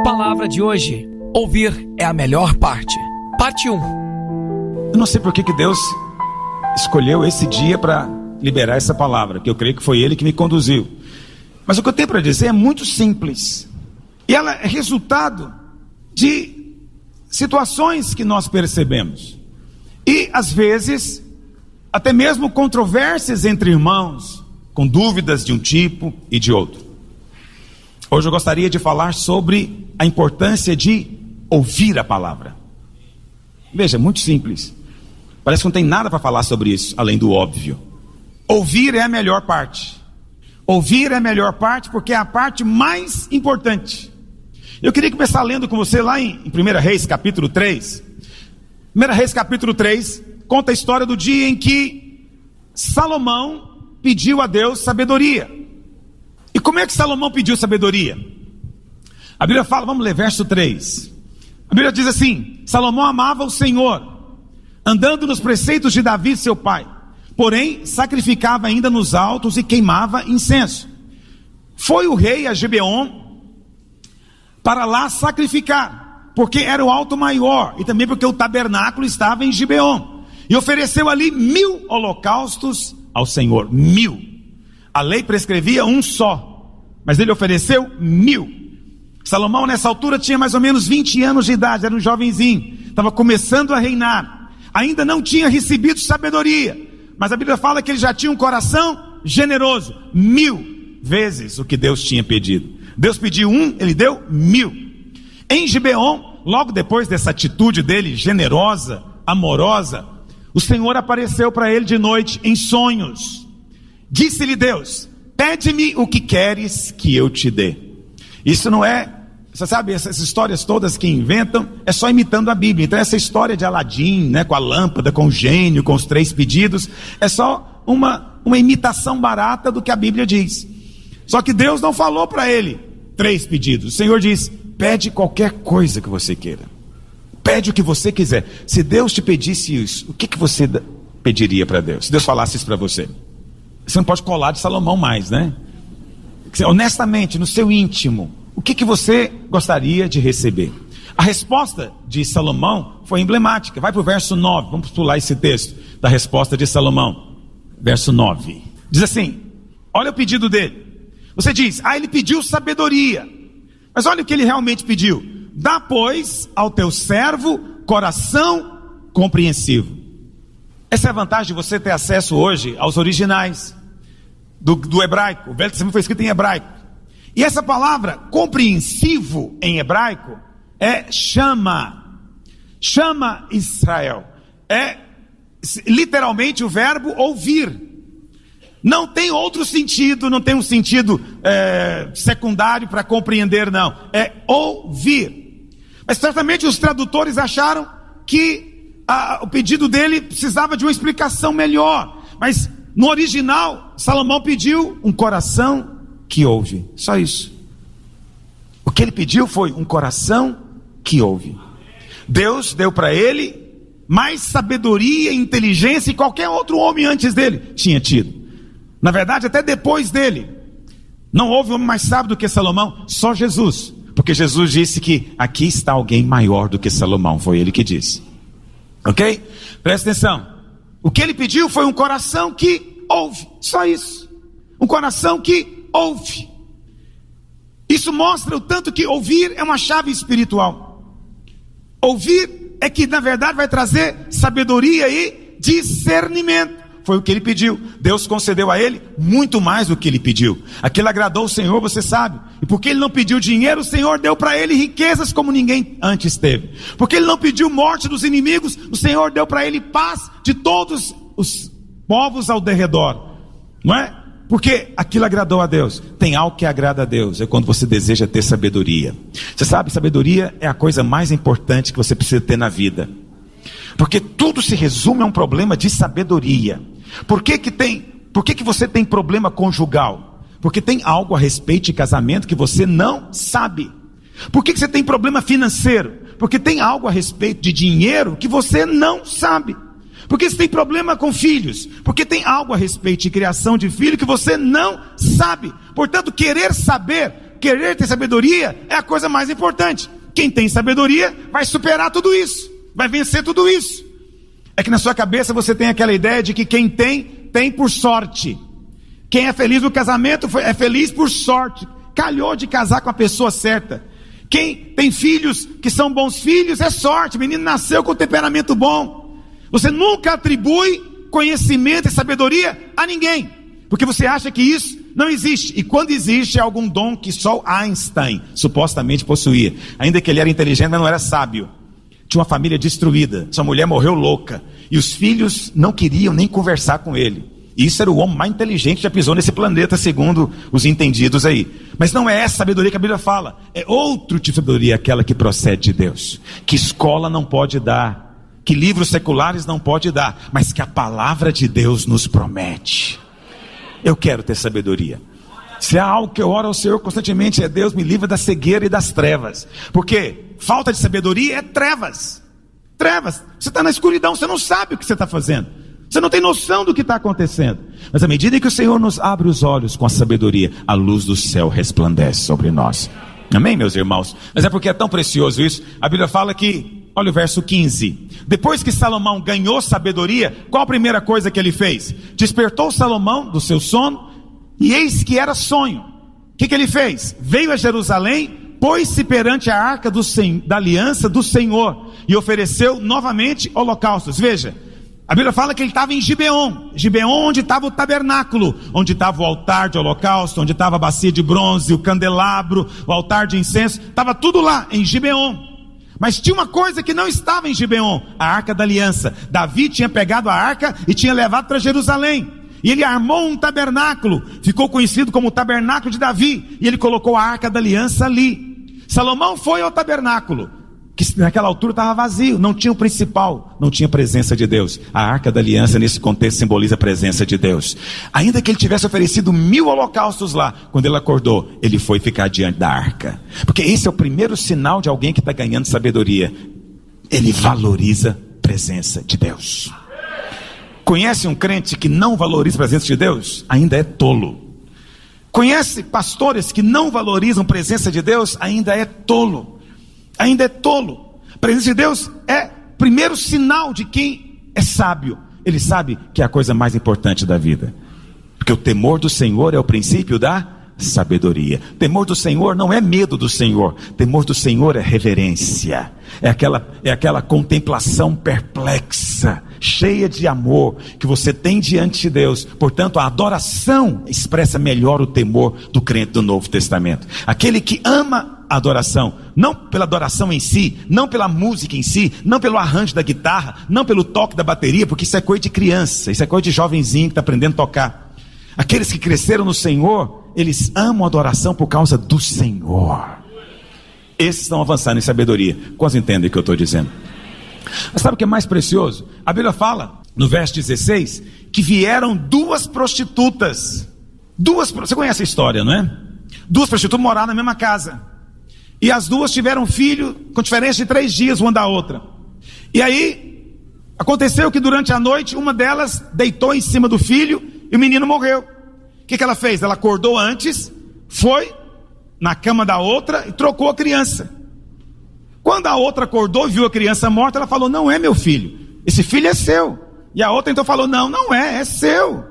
Palavra de hoje: ouvir é a melhor parte. Parte 1. Eu não sei por que Deus escolheu esse dia para liberar essa palavra, que eu creio que foi Ele que me conduziu. Mas o que eu tenho para dizer é muito simples. E ela é resultado de situações que nós percebemos. E às vezes, até mesmo controvérsias entre irmãos, com dúvidas de um tipo e de outro. Hoje eu gostaria de falar sobre a importância de ouvir a palavra. Veja, muito simples. Parece que não tem nada para falar sobre isso, além do óbvio. Ouvir é a melhor parte. Ouvir é a melhor parte porque é a parte mais importante. Eu queria começar lendo com você lá em 1 Reis capítulo 3. 1 Reis capítulo 3 conta a história do dia em que Salomão pediu a Deus sabedoria. E como é que Salomão pediu sabedoria? A Bíblia fala, vamos ler verso 3. A Bíblia diz assim: Salomão amava o Senhor, andando nos preceitos de Davi seu pai, porém sacrificava ainda nos altos e queimava incenso. Foi o rei a Gibeon para lá sacrificar, porque era o alto maior, e também porque o tabernáculo estava em Gibeon, e ofereceu ali 1000 holocaustos ao Senhor. 1000. A lei prescrevia um só, mas ele ofereceu 1000. Salomão nessa altura tinha mais ou menos 20 anos de idade, era um jovenzinho, estava começando a reinar, ainda não tinha recebido sabedoria, mas a Bíblia fala que ele já tinha um coração generoso. 1000 vezes o que Deus tinha pedido. Deus pediu 1, ele deu 1000. Em Gibeon, logo depois dessa atitude dele generosa, amorosa, o Senhor apareceu para ele de noite em sonhos. Disse-lhe Deus: pede-me o que queres que eu te dê. Isso não é, você sabe, essas histórias todas que inventam, é só imitando a Bíblia. Então essa história de Aladim, né, com a lâmpada, com o gênio, com os 3 pedidos, é só uma imitação barata do que a Bíblia diz. Só que Deus não falou para ele 3 pedidos. O Senhor diz: pede qualquer coisa que você queira. Pede o que você quiser. Se Deus te pedisse isso, o que você pediria para Deus? Se Deus falasse isso para você, você não pode colar de Salomão mais, né? Honestamente, no seu íntimo, o que você gostaria de receber? A resposta de Salomão foi emblemática. Vai para o verso 9, vamos pular esse texto da resposta de Salomão. Verso 9, diz assim: olha o pedido dele. Você diz: ele pediu sabedoria. Mas olha o que ele realmente pediu: dá, pois, ao teu servo coração compreensivo. Essa é a vantagem de você ter acesso hoje aos originais do hebraico. O Velho Testamento foi escrito em hebraico. E essa palavra compreensivo em hebraico é chama. Chama Israel. É literalmente o verbo ouvir. Não tem outro sentido, não tem um sentido secundário para compreender, não. É ouvir. Mas certamente os tradutores acharam que o pedido dele precisava de uma explicação melhor. Mas no original, Salomão pediu um coração que ouve. Só isso. O que ele pediu foi um coração que ouve. Deus deu para ele mais sabedoria e inteligência que qualquer outro homem antes dele tinha tido. Na verdade, até depois dele, não houve homem mais sábio do que Salomão, só Jesus. Porque Jesus disse que aqui está alguém maior do que Salomão, foi ele que disse. Ok? Presta atenção. O que ele pediu foi um coração que ouve, só isso. Um coração que ouve. Isso mostra o tanto que ouvir é uma chave espiritual. Ouvir é que na verdade vai trazer sabedoria e discernimento. Foi o que ele pediu. Deus concedeu a ele muito mais do que ele pediu. Aquilo agradou o Senhor, você sabe. E porque ele não pediu dinheiro, o Senhor deu para ele riquezas como ninguém antes teve. Porque ele não pediu morte dos inimigos, o Senhor deu para ele paz de todos os povos ao derredor. Não é? Porque aquilo agradou a Deus. Tem algo que agrada a Deus, é quando você deseja ter sabedoria. Você sabe, sabedoria é a coisa mais importante que você precisa ter na vida. Porque tudo se resume a um problema de sabedoria. Por que você tem problema conjugal? Porque tem algo a respeito de casamento que você não sabe. Por que você tem problema financeiro? Porque tem algo a respeito de dinheiro que você não sabe. Por que você tem problema com filhos? Porque tem algo a respeito de criação de filho que você não sabe. Portanto, querer saber querer ter sabedoria é a coisa mais importante. Quem tem sabedoria vai superar tudo isso, vai vencer tudo isso. É que na sua cabeça você tem aquela ideia de que quem tem por sorte. Quem é feliz no casamento é feliz por sorte, calhou de casar com a pessoa certa. Quem tem filhos que são bons filhos é sorte, o menino nasceu com temperamento bom. Você nunca atribui conhecimento e sabedoria a ninguém, porque você acha que isso não existe. E quando existe, é algum dom que só Einstein supostamente possuía. Ainda que ele era inteligente, mas não era sábio. Tinha uma família destruída, sua mulher morreu louca, e os filhos não queriam nem conversar com ele. E isso era o homem mais inteligente que já pisou nesse planeta, segundo os entendidos aí. Mas não é essa sabedoria que a Bíblia fala, é outro tipo de sabedoria, aquela que procede de Deus, que escola não pode dar, que livros seculares não pode dar, mas que a palavra de Deus nos promete. Eu quero ter sabedoria. Se há algo que eu oro ao Senhor constantemente, é: Deus me livra da cegueira e das trevas. Porque falta de sabedoria é trevas. Trevas. Você está na escuridão, você não sabe o que você está fazendo, você não tem noção do que está acontecendo. Mas à medida que o Senhor nos abre os olhos com a sabedoria, a luz do céu resplandece sobre nós. Amém, meus irmãos? Mas é porque é tão precioso isso. A Bíblia fala que, olha o verso 15: depois que Salomão ganhou sabedoria, qual a primeira coisa que ele fez? Despertou Salomão do seu sono, e eis que era sonho. O que ele fez? Veio a Jerusalém, pôs-se perante a arca da aliança do Senhor, e ofereceu novamente holocaustos. Veja, a Bíblia fala que ele estava em Gibeon, onde estava o tabernáculo, onde estava o altar de holocausto, onde estava a bacia de bronze, o candelabro, o altar de incenso, estava tudo lá em Gibeon. Mas tinha uma coisa que não estava em Gibeon: a arca da aliança. Davi tinha pegado a arca e tinha levado para Jerusalém, e ele armou um tabernáculo, ficou conhecido como o tabernáculo de Davi, e ele colocou a arca da aliança ali. Salomão foi ao tabernáculo, que naquela altura estava vazio, não tinha o principal, não tinha presença de Deus. A arca da aliança nesse contexto simboliza a presença de Deus. Ainda que ele tivesse oferecido 1000 holocaustos lá, quando ele acordou, ele foi ficar diante da arca, porque esse é o primeiro sinal de alguém que está ganhando sabedoria. Ele valoriza a presença de Deus. Conhece um crente que não valoriza a presença de Deus? Ainda é tolo. Conhece pastores que não valorizam a presença de Deus? Ainda é tolo. Ainda é tolo. A presença de Deus é o primeiro sinal de quem é sábio. Ele sabe que é a coisa mais importante da vida, porque o temor do Senhor é o princípio da sabedoria. Temor do Senhor não é medo do Senhor. Temor do Senhor é reverência. É aquela contemplação perplexa, cheia de amor, que você tem diante de Deus. Portanto, a adoração expressa melhor o temor do crente do Novo Testamento. Aquele que ama a adoração, não pela adoração em si, não pela música em si, não pelo arranjo da guitarra, não pelo toque da bateria, porque isso é coisa de criança, isso é coisa de jovenzinho que está aprendendo a tocar. Aqueles que cresceram no Senhor, eles amam a adoração por causa do Senhor. Esses estão avançando em sabedoria. Quantos entendem o que eu estou dizendo? Mas sabe o que é mais precioso? A Bíblia fala, no verso 16, que vieram 2 prostitutas. Você conhece a história, não é? 2 prostitutas moraram na mesma casa, e as 2 tiveram um filho com diferença de 3 dias uma da outra. E aí aconteceu que durante a noite uma delas deitou em cima do filho e o menino morreu. O que ela fez? Ela acordou antes, foi na cama da outra e trocou a criança. Quando a outra acordou e viu a criança morta, ela falou: não é meu filho, esse filho é seu. E a outra então falou: não é seu,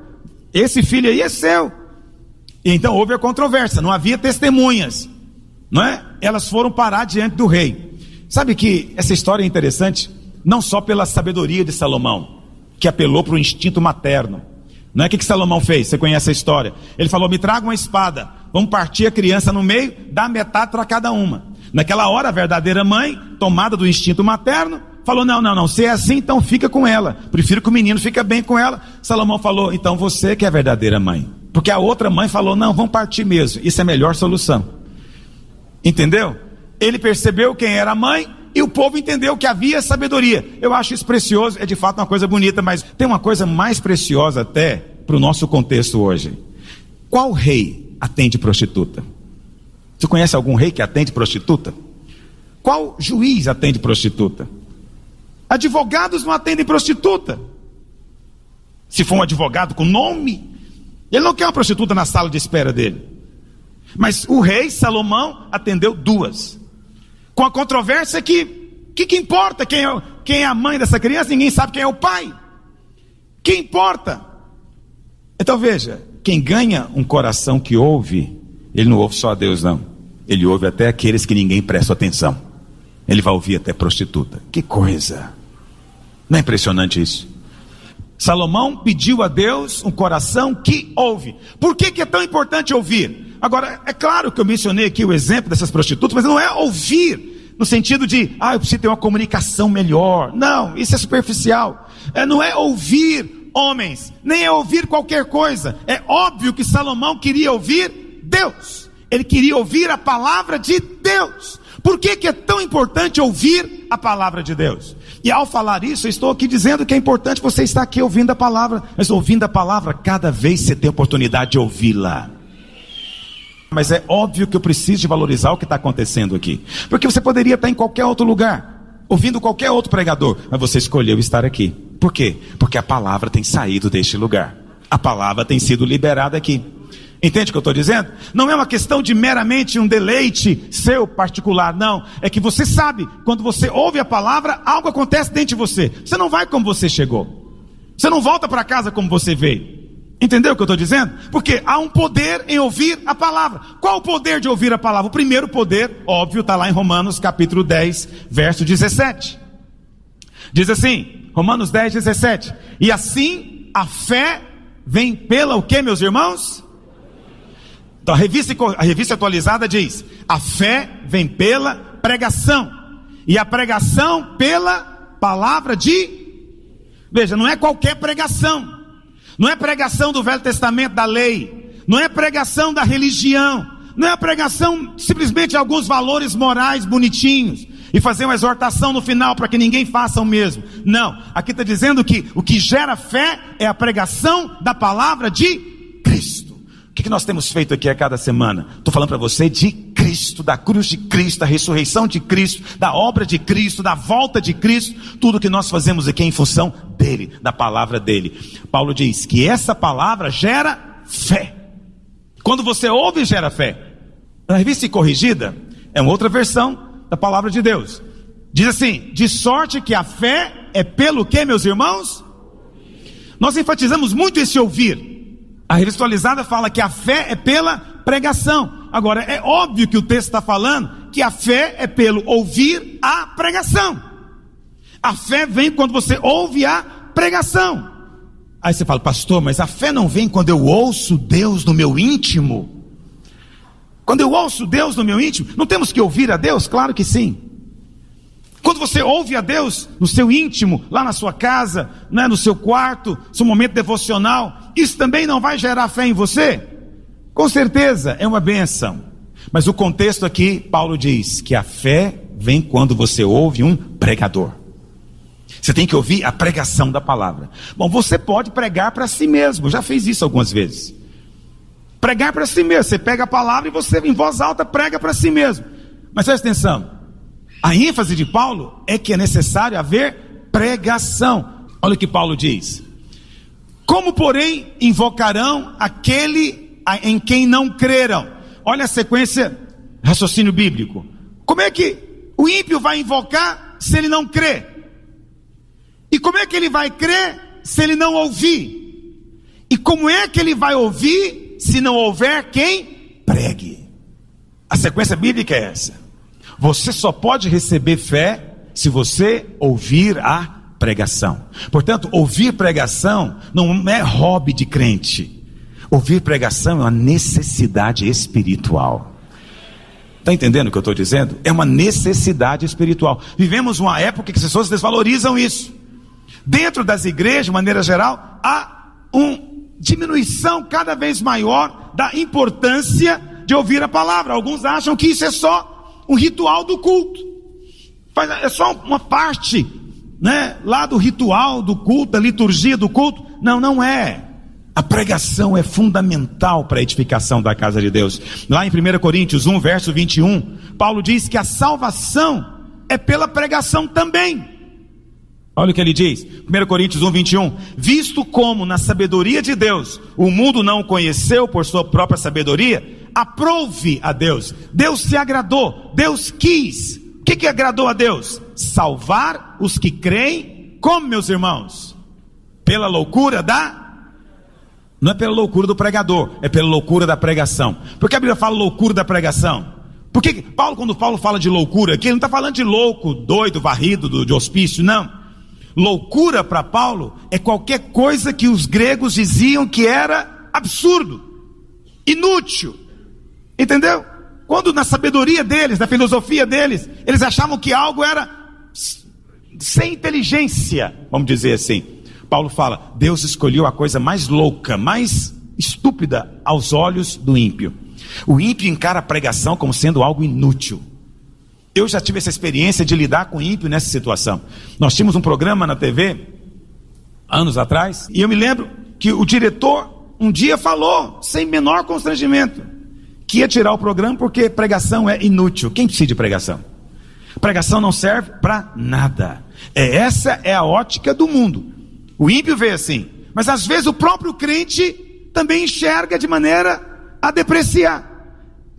esse filho aí é seu. E então houve a controvérsia, não havia testemunhas, não é? Elas foram parar diante do rei. Sabe que essa história é interessante, não só pela sabedoria de Salomão, que apelou para o instinto materno. Não é? O que Salomão fez? Você conhece a história. Ele falou: me traga uma espada, vamos partir a criança no meio, dá metade para cada uma. Naquela hora a verdadeira mãe, tomada do instinto materno, falou: não, se é assim, então fica com ela, prefiro que o menino fique bem com ela. Salomão falou: então você que é a verdadeira mãe, porque a outra mãe falou: não, vamos partir mesmo, isso é a melhor solução. Entendeu? Ele percebeu quem era a mãe, e o povo entendeu que havia sabedoria. Eu acho isso precioso, é de fato uma coisa bonita, mas tem uma coisa mais preciosa até para o nosso contexto hoje. Qual rei atende prostituta? Você conhece algum rei que atende prostituta? Qual juiz atende prostituta? Advogados não atendem prostituta. Se for um advogado com nome, ele não quer uma prostituta na sala de espera dele. Mas o rei Salomão atendeu 2. Com a controvérsia que importa quem é a mãe dessa criança? Ninguém sabe quem é o pai. Que importa? Então veja, quem ganha um coração que ouve, ele não ouve só a Deus não. Ele ouve até aqueles que ninguém presta atenção. Ele vai ouvir até prostituta. Que coisa! Não é impressionante isso? Salomão pediu a Deus um coração que ouve. Por que é tão importante ouvir? Agora, é claro que eu mencionei aqui o exemplo dessas prostitutas, mas não é ouvir no sentido de, eu preciso ter uma comunicação melhor. Não, isso é superficial. Não é ouvir homens, nem é ouvir qualquer coisa. É óbvio que Salomão queria ouvir Deus. Ele queria ouvir a palavra de Deus. Por que é tão importante ouvir a palavra de Deus? E ao falar isso, eu estou aqui dizendo que é importante você estar aqui ouvindo a palavra. Mas ouvindo a palavra, cada vez você tem a oportunidade de ouvi-la. Mas é óbvio que eu preciso de valorizar o que está acontecendo aqui. Porque você poderia estar em qualquer outro lugar, ouvindo qualquer outro pregador, mas você escolheu estar aqui. Por quê? Porque a palavra tem saído deste lugar. A palavra tem sido liberada aqui. Entende o que eu estou dizendo? Não é uma questão de meramente um deleite seu particular, não. É que você sabe, quando você ouve a palavra, algo acontece dentro de você. Você não vai como você chegou. Você não volta para casa como você veio. Entendeu o que eu estou dizendo? Porque há um poder em ouvir a palavra. Qual o poder de ouvir a palavra? O primeiro poder, óbvio, está lá em Romanos capítulo 10, verso 17. Diz assim, Romanos 10, 17. E assim a fé vem pela o que, meus irmãos? Então a revista atualizada diz, a fé vem pela pregação, e a pregação pela palavra de... Veja, não é qualquer pregação, não é pregação do Velho Testamento da lei, não é pregação da religião, não é a pregação simplesmente de alguns valores morais bonitinhos, e fazer uma exortação no final para que ninguém faça o mesmo. Não, aqui está dizendo que o que gera fé é a pregação da palavra de Cristo. O que nós temos feito aqui a cada semana? Estou falando para você de Cristo, da cruz de Cristo, da ressurreição de Cristo, da obra de Cristo, da volta de Cristo. Tudo que nós fazemos aqui é em função dele, da palavra dele. Paulo diz que essa palavra gera fé. Quando você ouve, gera fé. Na revista corrigida, é uma outra versão da palavra de Deus. Diz assim, de sorte que a fé é pelo que, meus irmãos? Nós enfatizamos muito esse ouvir. A revista atualizada fala que a fé é pela pregação. Agora, é óbvio que o texto está falando que a fé é pelo ouvir a pregação. A fé vem quando você ouve a pregação. Aí você fala, pastor, mas a fé não vem quando eu ouço Deus no meu íntimo? Quando eu ouço Deus no meu íntimo, não temos que ouvir a Deus? Claro que sim. Quando você ouve a Deus no seu íntimo, lá na sua casa, né, no seu quarto, seu momento devocional, isso também não vai gerar fé em você? Com certeza, é uma bênção. Mas o contexto aqui, Paulo diz que a fé vem quando você ouve um pregador. Você tem que ouvir a pregação da palavra. Bom, você pode pregar para si mesmo, já fez isso algumas vezes. Pregar para si mesmo, você pega a palavra e você em voz alta prega para si mesmo. Mas presta atenção. A ênfase de Paulo é que é necessário haver pregação. Olha o que Paulo diz. Como, porém, invocarão aquele em quem não creram? Olha a sequência, raciocínio bíblico. Como é que o ímpio vai invocar se ele não crê? E como é que ele vai crer se ele não ouvir? E como é que ele vai ouvir se não houver quem pregue? A sequência bíblica é essa. Você só pode receber fé se você ouvir a pregação. Portanto, ouvir pregação não é hobby de crente. Ouvir pregação é uma necessidade espiritual. Está entendendo o que eu estou dizendo? É uma necessidade espiritual. Vivemos uma época que as pessoas desvalorizam isso. Dentro das igrejas, de maneira geral, há uma diminuição cada vez maior da importância de ouvir a palavra. Alguns acham que isso é só um ritual do culto, é só uma parte, né, lá do ritual do culto, da liturgia do culto. Não, não é. A pregação é fundamental para a edificação da casa de Deus. Lá em 1 Coríntios 1, verso 21, Paulo diz que a salvação é pela pregação também. Olha o que ele diz, 1 Coríntios 1, 21. Visto como na sabedoria de Deus o mundo não o conheceu por sua própria sabedoria, Aprove a Deus. Deus se agradou. Deus quis. O que agradou a Deus? Salvar os que creem. Como, meus irmãos? Pela loucura não é pela loucura do pregador, é pela loucura da pregação. Por que a Bíblia fala loucura da pregação? Porque quando Paulo fala de loucura aqui, ele não está falando de louco, doido, varrido de hospício, não. Loucura para Paulo é qualquer coisa que os gregos diziam que era absurdo, inútil, entendeu? Quando na sabedoria deles, na filosofia deles, eles achavam que algo era sem inteligência, vamos dizer assim. Paulo fala, Deus escolheu a coisa mais louca, mais estúpida aos olhos do ímpio. O ímpio encara a pregação como sendo algo inútil. Eu já tive essa experiência de lidar com o ímpio nessa situação. Nós tínhamos um programa na TV, anos atrás, e eu me lembro que o diretor um dia falou, sem menor constrangimento, que ia tirar o programa porque pregação é inútil. Quem precisa de pregação? Pregação não serve para nada. Essa é a ótica do mundo. O ímpio vê assim, mas às vezes o próprio crente também enxerga de maneira a depreciar,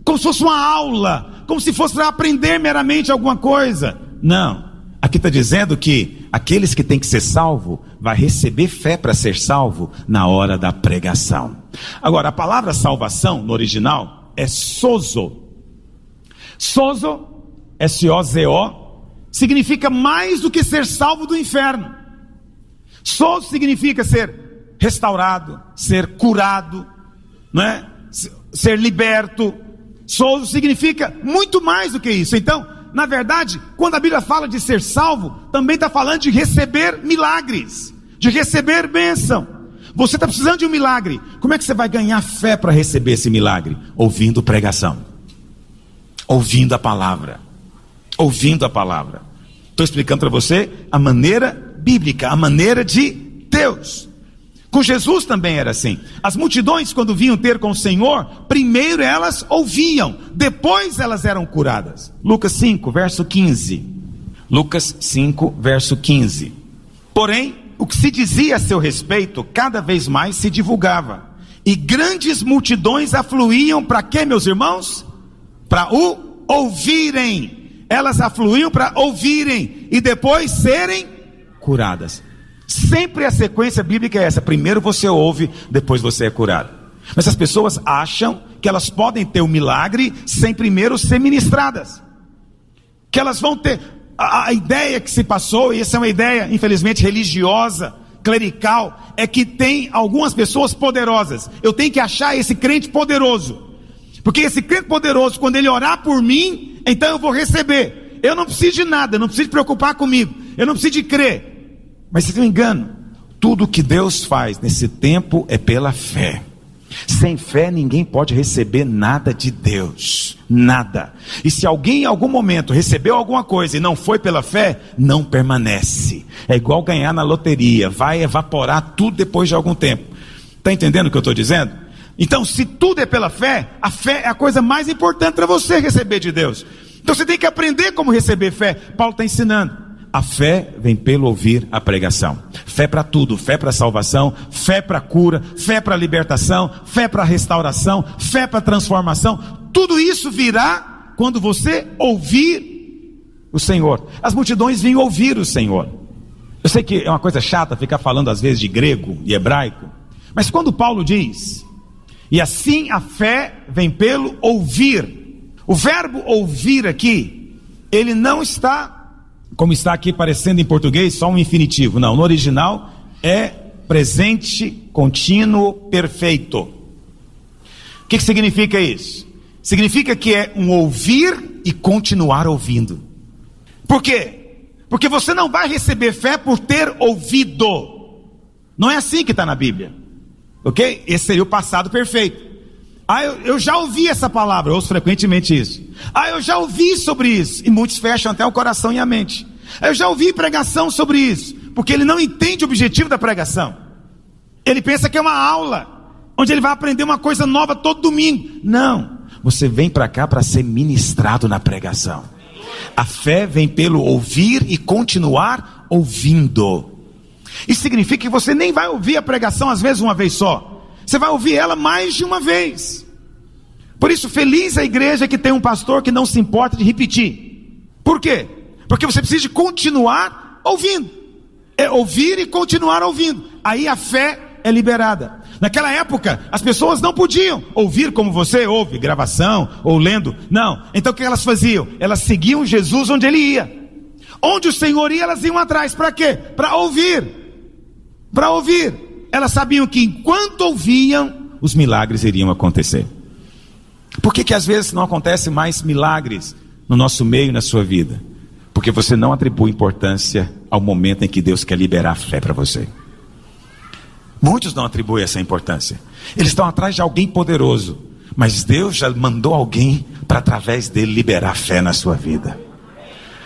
como se fosse uma aula, como se fosse para aprender meramente alguma coisa. Não, aqui está dizendo que aqueles que têm que ser salvo, vai receber fé para ser salvo na hora da pregação. Agora, a palavra salvação no original é sozo. Sozo, S-O-Z-O, significa mais do que ser salvo do inferno. Sozo significa ser restaurado, ser curado, não é? Ser liberto. Sozo significa muito mais do que isso. Então, na verdade, quando a Bíblia fala de ser salvo, também está falando de receber milagres, de receber bênção. Você está precisando de um milagre. Como é que você vai ganhar fé para receber esse milagre? Ouvindo pregação, ouvindo a palavra, ouvindo a palavra. Estou explicando para você a maneira bíblica, a maneira de Deus. Com Jesus também era assim. As multidões, quando vinham ter com o Senhor, primeiro elas ouviam, depois elas eram curadas. Lucas 5, verso 15. Lucas 5, verso 15. Porém, o que se dizia a seu respeito, cada vez mais se divulgava, e grandes multidões afluíam para quê, meus irmãos? Para o ouvirem. Elas afluíam para ouvirem e depois serem curadas. Sempre a sequência bíblica é essa: primeiro você ouve, depois você é curado. Mas as pessoas acham que elas podem ter um milagre sem primeiro ser ministradas, que elas vão ter a ideia que se passou, e essa é uma ideia infelizmente religiosa, clerical, é que tem algumas pessoas poderosas. Eu tenho que achar esse crente poderoso, porque esse crente poderoso, quando ele orar por mim, então eu vou receber. Eu não preciso de nada, eu não preciso de preocupar comigo, eu não preciso de crer. Mas se eu me engano, tudo que Deus faz nesse tempo é pela fé. Sem fé ninguém pode receber nada de Deus, nada. E se alguém em algum momento recebeu alguma coisa e não foi pela fé, não permanece. É igual ganhar na loteria, vai evaporar tudo depois de algum tempo. Está entendendo o que eu estou dizendo? Então, se tudo é pela fé, a fé é a coisa mais importante para você receber de Deus. Então você tem que aprender como receber fé. Paulo está ensinando. A fé vem pelo ouvir a pregação. Fé para tudo, fé para salvação, fé para cura, fé para libertação, fé para restauração, fé para transformação. Tudo isso virá quando você ouvir o Senhor. As multidões vinham ouvir o Senhor. Eu sei que é uma coisa chata ficar falando às vezes de grego e hebraico, mas quando Paulo diz, e assim a fé vem pelo ouvir, o verbo ouvir aqui, ele não está como está aqui parecendo em português, só um infinitivo. Não, no original é presente contínuo perfeito. O que significa isso? Significa que é um ouvir e continuar ouvindo. Por quê? Porque você não vai receber fé por ter ouvido. Não é assim que está na Bíblia, ok? Esse seria o passado perfeito. Eu já ouvi essa palavra, eu ouço frequentemente isso. Eu já ouvi sobre isso. E muitos fecham até o coração e a mente. Eu já ouvi pregação sobre isso, porque ele não entende o objetivo da pregação. Ele pensa que é uma aula, onde ele vai aprender uma coisa nova todo domingo. Não, você vem para cá para ser ministrado na pregação. A fé vem pelo ouvir e continuar ouvindo. Isso significa que você nem vai ouvir a pregação às vezes uma vez só. Você vai ouvir ela mais de uma vez. Por isso, feliz a igreja que tem um pastor que não se importa de repetir. Por quê? Porque você precisa de continuar ouvindo. É ouvir e continuar ouvindo. Aí a fé é liberada. Naquela época, as pessoas não podiam ouvir como você ouve, gravação ou lendo. Não. Então o que elas faziam? Elas seguiam Jesus onde ele ia. Onde o Senhor ia, elas iam atrás. Para quê? Para ouvir. Para ouvir. Elas sabiam que enquanto ouviam, os milagres iriam acontecer. Por que às vezes não acontecem mais milagres no nosso meio e na sua vida? Porque você não atribui importância ao momento em que Deus quer liberar a fé para você. Muitos não atribuem essa importância. Eles estão atrás de alguém poderoso, mas Deus já mandou alguém para através dele liberar a fé na sua vida.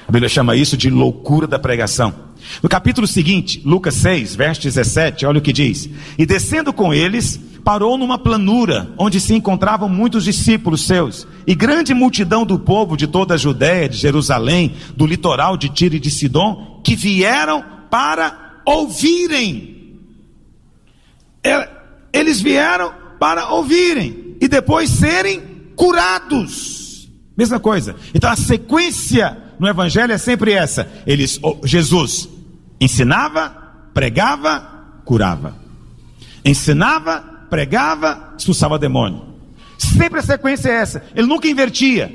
A Bíblia chama isso de loucura da pregação. No capítulo seguinte, Lucas 6, verso 17, olha o que diz: e descendo com eles, parou numa planura, onde se encontravam muitos discípulos seus, e grande multidão do povo de toda a Judéia, de Jerusalém, do litoral de Tiro e de Sidom, que vieram para ouvirem. Eles vieram para ouvirem, e depois serem curados. Mesma coisa. Então a sequência no evangelho é sempre essa. Jesus ensinava, pregava, curava. Ensinava, pregava, expulsava demônio. Sempre a sequência é essa. Ele nunca invertia.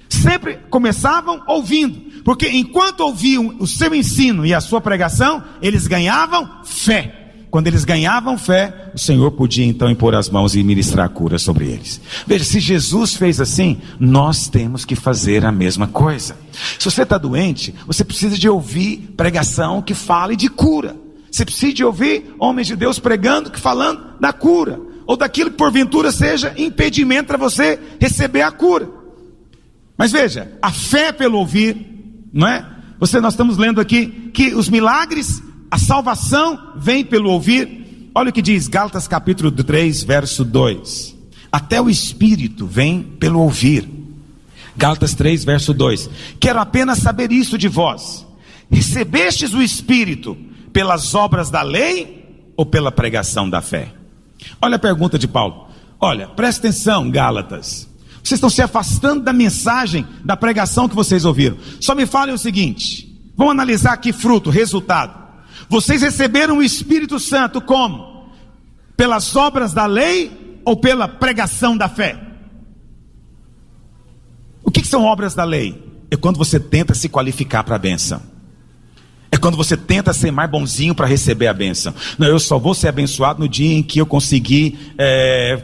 Sempre começavam ouvindo. Porque enquanto ouviam o seu ensino e a sua pregação, eles ganhavam fé. Quando eles ganhavam fé, o Senhor podia então impor as mãos e ministrar a cura sobre eles. Veja, se Jesus fez assim, nós temos que fazer a mesma coisa. Se você está doente, você precisa de ouvir pregação que fale de cura. Você precisa de ouvir homens de Deus pregando, falando da cura, ou daquilo que porventura seja impedimento para você receber a cura. Mas veja, a fé pelo ouvir, não é? Nós estamos lendo aqui que os milagres, a salvação vem pelo ouvir. Olha o que diz Gálatas capítulo 3, verso 2. Até o Espírito vem pelo ouvir. Gálatas 3, verso 2. Quero apenas saber isso de vós: recebestes o Espírito pelas obras da lei ou pela pregação da fé? Olha a pergunta de Paulo. Olha, presta atenção, Gálatas. Vocês estão se afastando da mensagem, da pregação que vocês ouviram. Só me falem o seguinte. Vamos analisar aqui fruto, resultado. Vocês receberam o Espírito Santo como? Pelas obras da lei ou pela pregação da fé? O que são obras da lei? É quando você tenta se qualificar para a bênção. É quando você tenta ser mais bonzinho para receber a bênção. Não, eu só vou ser abençoado no dia em que eu conseguir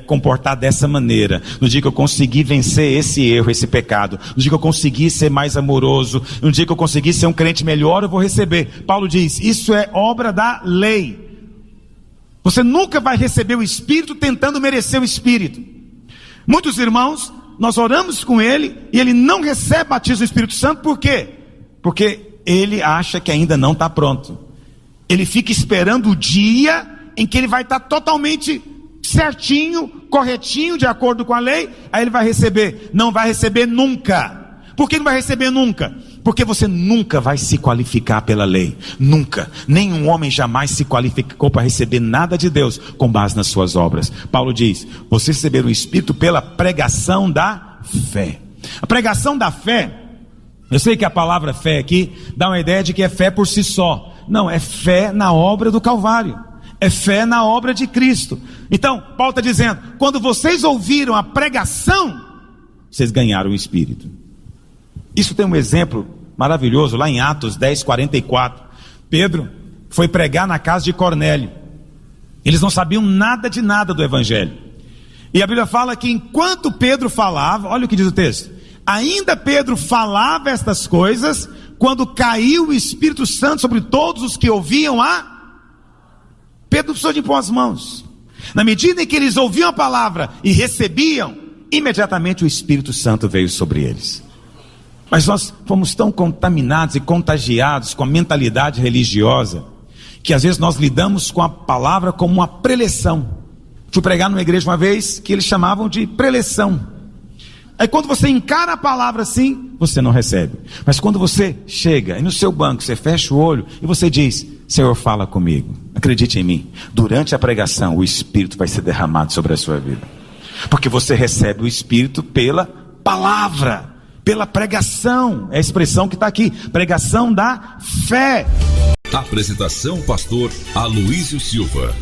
comportar dessa maneira. No dia que eu conseguir vencer esse erro, esse pecado. No dia que eu conseguir ser mais amoroso. No dia que eu conseguir ser um crente melhor, eu vou receber. Paulo diz, isso é obra da lei. Você nunca vai receber o Espírito tentando merecer o Espírito. Muitos irmãos, nós oramos com ele e ele não recebe batismo do Espírito Santo. Por quê? Porque ele acha que ainda não está pronto. Ele fica esperando o dia em que ele vai estar totalmente certinho, corretinho, de acordo com a lei. Aí ele vai receber. Não vai receber nunca. Por que não vai receber nunca? Porque você nunca vai se qualificar pela lei. Nunca. Nenhum homem jamais se qualificou para receber nada de Deus com base nas suas obras. Paulo diz, vocês receberam o Espírito pela pregação da fé. A pregação da fé, eu sei que a palavra fé aqui dá uma ideia de que é fé por si só. Não, é fé na obra do Calvário. É fé na obra de Cristo. Então, Paulo está dizendo, quando vocês ouviram a pregação, vocês ganharam o Espírito. Isso tem um exemplo maravilhoso lá em Atos 10, 44. Pedro foi pregar na casa de Cornélio. Eles não sabiam nada de nada do Evangelho. E a Bíblia fala que enquanto Pedro falava, olha o que diz o texto. Ainda Pedro falava estas coisas, quando caiu o Espírito Santo sobre todos os que ouviam Pedro precisou de impor as mãos. Na medida em que eles ouviam a palavra e recebiam, imediatamente o Espírito Santo veio sobre eles. Mas nós fomos tão contaminados e contagiados com a mentalidade religiosa, que às vezes nós lidamos com a palavra como uma preleção. Fui pregar numa igreja uma vez, que eles chamavam de preleção. Aí quando você encara a palavra assim, você não recebe. Mas quando você chega e no seu banco, você fecha o olho e você diz, Senhor, fala comigo, acredite em mim. Durante a pregação, o Espírito vai ser derramado sobre a sua vida. Porque você recebe o Espírito pela palavra, pela pregação. É a expressão que está aqui, pregação da fé. Apresentação: pastor Aloísio Silva.